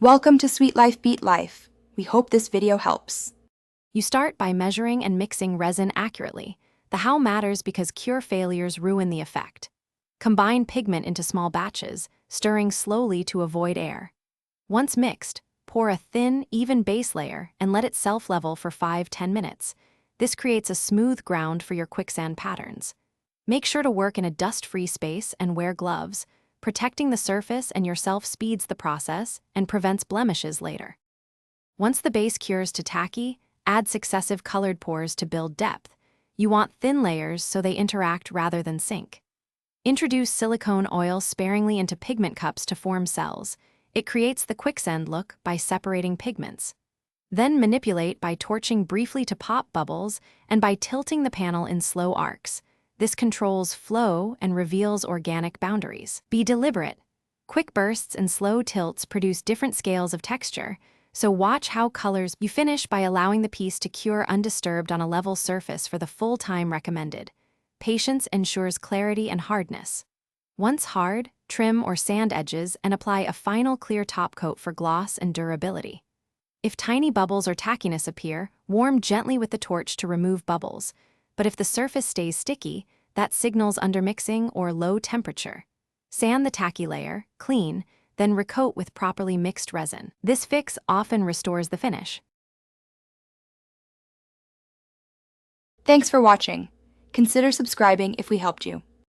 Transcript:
Welcome to Sweet Life Beat Life. We hope this video helps. You start by measuring and mixing resin accurately. The how matters because cure failures ruin the effect. Combine pigment into small batches, stirring slowly to avoid air. Once mixed, pour a thin, even base layer and let it self-level for 5–10 minutes. This creates a smooth ground for your quicksand patterns. Make sure to work in a dust-free space and wear gloves. Protecting the surface and yourself speeds the process and prevents blemishes later. Once the base cures to tacky, add successive colored pours to build depth. You want thin layers so they interact rather than sink. Introduce silicone oil sparingly into pigment cups to form cells. It creates the quicksand look by separating pigments. Then manipulate by torching briefly to pop bubbles and by tilting the panel in slow arcs. This controls flow and reveals organic boundaries. Be deliberate. Quick bursts and slow tilts produce different scales of texture, so watch how colors. You finish by allowing the piece to cure undisturbed on a level surface for the full time recommended. Patience ensures clarity and hardness. Once hard, trim or sand edges and apply a final clear top coat for gloss and durability. If tiny bubbles or tackiness appear, warm gently with the torch to remove bubbles. But if the surface stays sticky, that signals undermixing or low temperature. Sand the tacky layer, clean, then recoat with properly mixed resin. This fix often restores the finish. Thanks for watching. Consider subscribing if we helped you.